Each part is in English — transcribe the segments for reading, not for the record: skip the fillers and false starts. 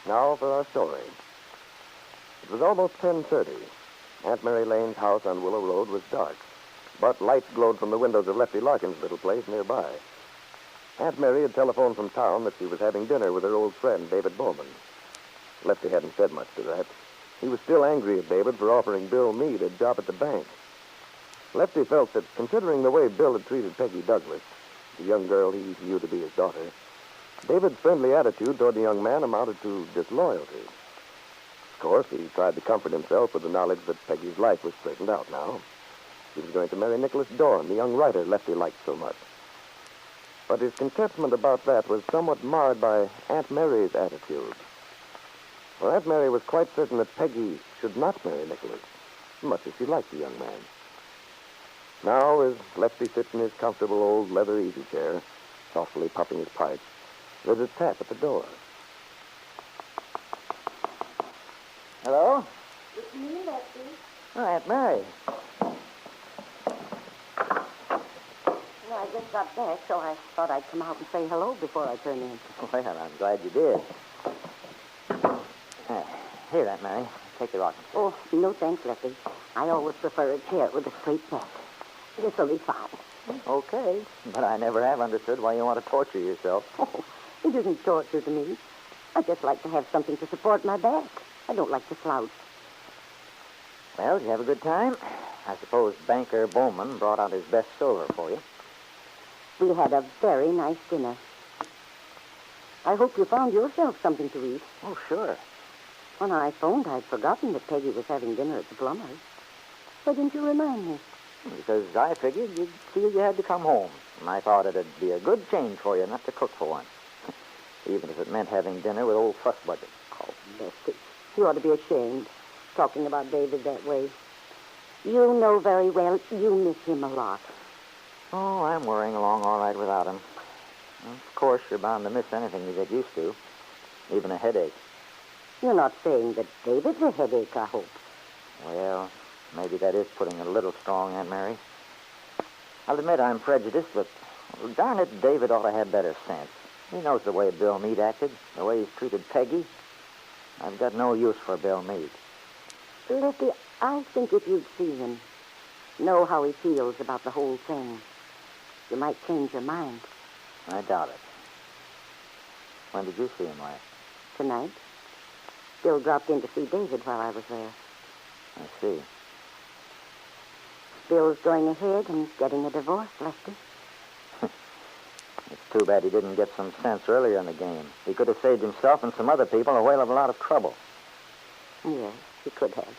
Now for our story. It was almost 10:30. Aunt Mary Lane's house on Willow Road was dark, but lights glowed from the windows of Lefty Larkin's little place nearby. Aunt Mary had telephoned from town that she was having dinner with her old friend, David Bowman. Lefty hadn't said much to that. He was still angry at David for offering Bill Meade a job at the bank. Lefty felt that, considering the way Bill had treated Peggy Douglas, the young girl he knew to be his daughter, David's friendly attitude toward the young man amounted to disloyalty. Of course, he tried to comfort himself with the knowledge that Peggy's life was straightened out now. She was going to marry Nicholas Dorn, the young writer Lefty liked so much. But his contentment about that was somewhat marred by Aunt Mary's attitude. For Aunt Mary was quite certain that Peggy should not marry Nicholas, much as she liked the young man. Now, as Lefty sits in his comfortable old leather easy chair, softly puffing his pipe, there's a tap at the door. Hello? It's me, Lefty. Oh, Aunt Mary. Well, I just got back, so I thought I'd come out and say hello before I turn in. Well, I'm glad you did. Here, Aunt Mary. Take the rocking chair. Oh, no thanks, Lefty. I always prefer a chair with a straight back. This'll be fine. Okay. But I never have understood why you want to torture yourself. Oh, it isn't torture to me. I just like to have something to support my back. I don't like to slouch. Well, did you have a good time? I suppose Banker Bowman brought out his best silver for you. We had a very nice dinner. I hope you found yourself something to eat. Oh, sure. When I phoned, I'd forgotten that Peggy was having dinner at the plumber's. Why didn't you remind me? Because I figured you'd feel you had to come home. And I thought it'd be a good change for you not to cook for once. Even if it meant having dinner with old Fuss Budget. Oh, Lefty, you ought to be ashamed, talking about David that way. You know very well you miss him a lot. Oh, I'm worrying along all right without him. Of course, you're bound to miss anything you get used to, even a headache. You're not saying that David's a headache, I hope. Well, maybe that is putting it a little strong, Aunt Mary. I'll admit I'm prejudiced, but darn it, David ought to have better sense. He knows the way Bill Meade acted, the way he's treated Peggy. I've got no use for Bill Meade. Lefty, I think if you'd see him, know how he feels about the whole thing, you might change your mind. I doubt it. When did you see him last? Tonight. Bill dropped in to see David while I was there. I see. Bill's going ahead and getting a divorce, Lefty. It's too bad he didn't get some sense earlier in the game. He could have saved himself and some other people a whale of a lot of trouble. Yes, he could have.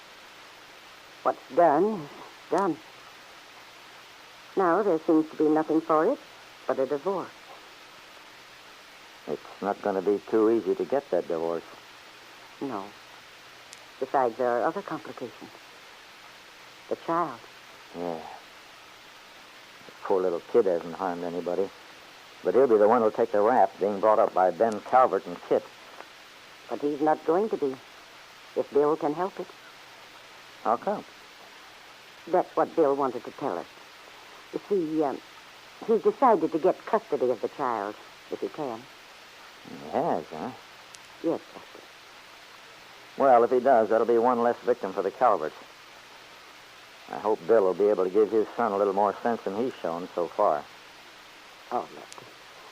What's done is done. Now there seems to be nothing for it but a divorce. It's not going to be too easy to get that divorce. No. Besides, there are other complications. The child. Yeah. The poor little kid hasn't harmed anybody. But he'll be the one who'll take the rap, being brought up by Ben Calvert and Kit. But he's not going to be, if Bill can help it. How come? That's what Bill wanted to tell us. You see, he's decided to get custody of the child, if he can. He has, huh? Yes, Lefty. Well, if he does, that'll be one less victim for the Calverts. I hope Bill will be able to give his son a little more sense than he's shown so far. Oh, Lefty,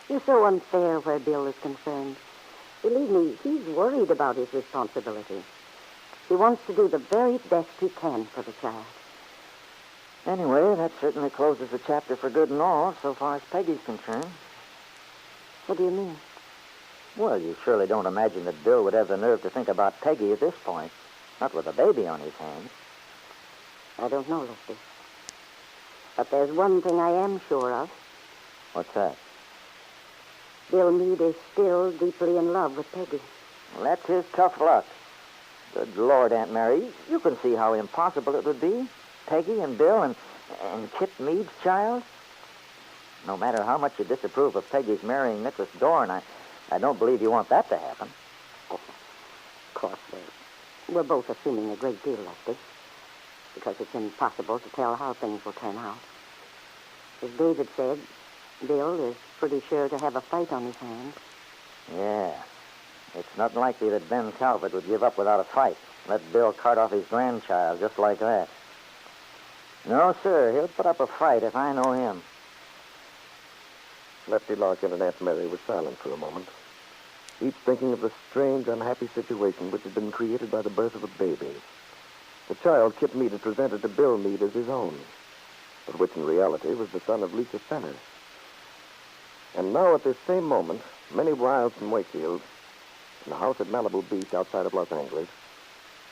you're so unfair where Bill is concerned. Believe me, he's worried about his responsibility. He wants to do the very best he can for the child. Anyway, that certainly closes the chapter for good and all, so far as Peggy's concerned. What do you mean? Well, you surely don't imagine that Bill would have the nerve to think about Peggy at this point. Not with a baby on his hands. I don't know, Lefty. But there's one thing I am sure of. What's that? Bill Meade is still deeply in love with Peggy. Well, that's his tough luck. Good Lord, Aunt Mary, you can see how impossible it would be. Peggy and Bill and Kit Meade's child. No matter how much you disapprove of Peggy's marrying Nicholas Dorn, I don't believe you want that to happen. Oh, of course, we're both assuming a great deal, Lefty, because it's impossible to tell how things will turn out. As David said, Bill is pretty sure to have a fight on his hands. Yeah. It's not likely that Ben Calvert would give up without a fight. Let Bill cart off his grandchild just like that. No, sir. He'll put up a fight if I know him. Lefty Larkin and Aunt Mary were silent for a moment, each thinking of the strange, unhappy situation which had been created by the birth of a baby. The child Kit Meade had presented to Bill Meade as his own, but which in reality was the son of Lisa Fenner. And now, at this same moment, many miles from Wakefield, in the house at Malibu Beach outside of Los Angeles,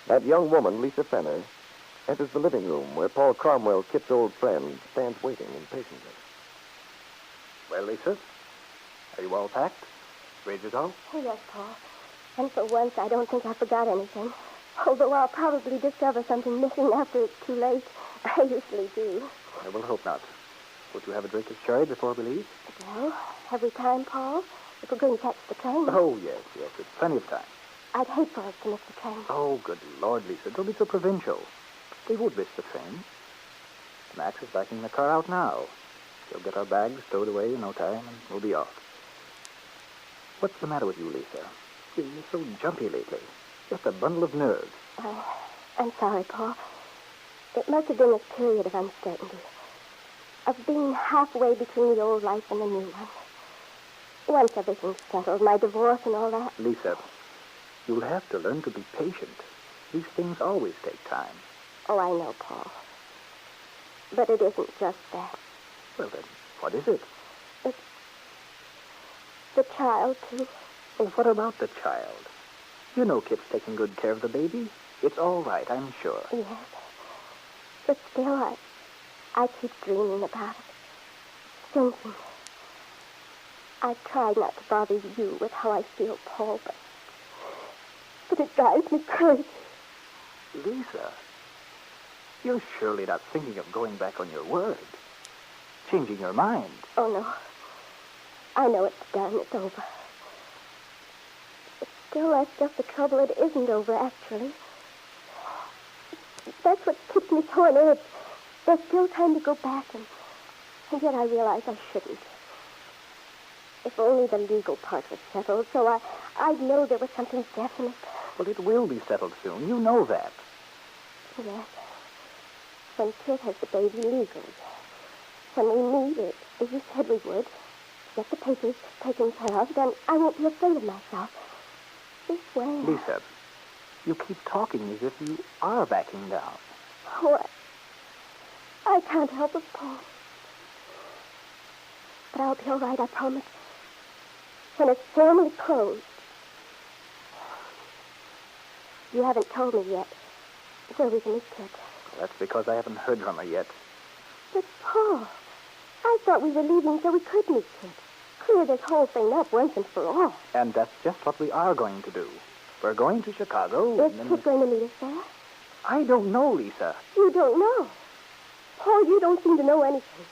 that young woman, Lisa Fenner, enters the living room where Paul Cromwell, Kit's old friend, stands waiting impatiently. Well, Lisa, are you all packed? Ready to go? Oh, yes, Paul. And for once, I don't think I forgot anything. Although I'll probably discover something missing after it's too late. I usually do. I will hope not. Would you have a drink of sherry before we leave? Well, have we time, Paul? If we're going to catch the train. Oh, yes. It's plenty of time. I'd hate for us to miss the train. Oh, good Lord, Lisa, don't be so provincial. We won't miss the train. Max is backing the car out now. He'll get our bags stowed away in no time, and we'll be off. What's the matter with you, Lisa? You're so jumpy lately. Just a bundle of nerves. I'm sorry, Paul. It must have been a period of uncertainty. Of being halfway between the old life and the new one. Once everything's settled, my divorce and all that. Lisa, you'll have to learn to be patient. These things always take time. Oh, I know, Paul. But it isn't just that. Well, then, what is it? It's the child, too. Well, what about the child? You know Kit's taking good care of the baby. It's all right, I'm sure. Yes. But still, I keep dreaming about it. Thinking. I try not to bother you with how I feel, Paul, but it drives me crazy. Lisa, you're surely not thinking of going back on your word. Changing your mind. Oh, no. I know it's done. It's over. But still, that's just the trouble. It isn't over, actually. That's what keeps me so on edge. There's still time to go back, and yet I realize I shouldn't. If only the legal part was settled, so I'd know there was something definite. Well, it will be settled soon. You know that. Yes. When Kit has the baby legally. When we meet it, as you said we would, get the papers taken care of, then I won't be afraid of myself. This way. Lisa, you keep talking as if you are backing down. Oh, I can't help it, Paul. But I'll be all right, I promise. When it's formally closed. You haven't told me yet where we can meet Kit. That's because I haven't heard from her yet. But, Paul, I thought we were leaving so we could meet Kit. Clear this whole thing up once and for all. And that's just what we are going to do. We're going to Chicago. Is Kit going to meet us there? I don't know, Lisa. You don't know. Paul, you don't seem to know anything.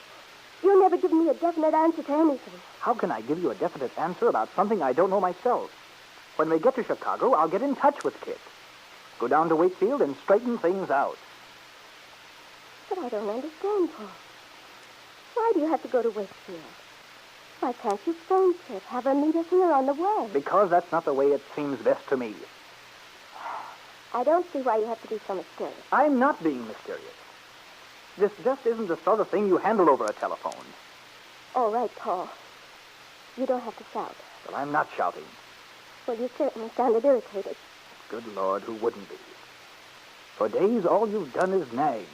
You'll never give me a definite answer to anything. How can I give you a definite answer about something I don't know myself? When we get to Chicago, I'll get in touch with Kit. Go down to Wakefield and straighten things out. But I don't understand, Paul. Why do you have to go to Wakefield? Why can't you phone Kit, have her meet us here on the way? Because that's not the way it seems best to me. I don't see why you have to be so mysterious. I'm not being mysterious. This just isn't the sort of thing you handle over a telephone. All right, Paul. You don't have to shout. Well, I'm not shouting. Well, you certainly sounded irritated. Good Lord, who wouldn't be? For days, all you've done is nag.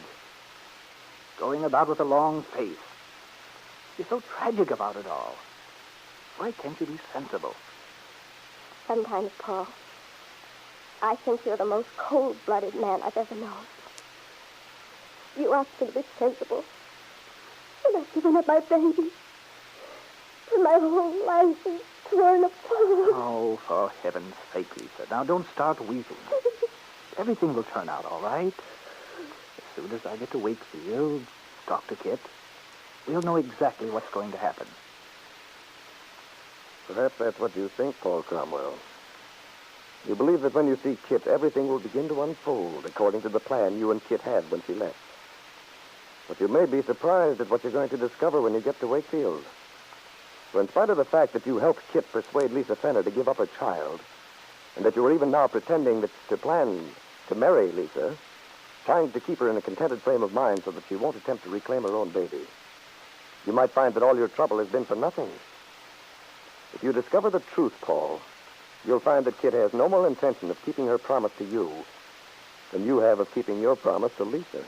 Going about with a long face. You're so tragic about it all. Why can't you be sensible? Sometimes, Paul, I think you're the most cold-blooded man I've ever known. You asked me to be sensible, and I've given up my baby. And my whole life is torn apart. Oh, for heaven's sake, Lisa. Now, don't start weeping. Everything will turn out all right. As soon as I get to Wakefield, talk to Kit, we'll know exactly what's going to happen. Perhaps that's what you think, Paul Cromwell. You believe that when you see Kit, everything will begin to unfold according to the plan you and Kit had when she left. But you may be surprised at what you're going to discover when you get to Wakefield. For in spite of the fact that you helped Kit persuade Lisa Fenner to give up her child, and that you are even now pretending to plan to marry Lisa, trying to keep her in a contented frame of mind so that she won't attempt to reclaim her own baby, you might find that all your trouble has been for nothing. If you discover the truth, Paul, you'll find that Kit has no more intention of keeping her promise to you than you have of keeping your promise to Lisa.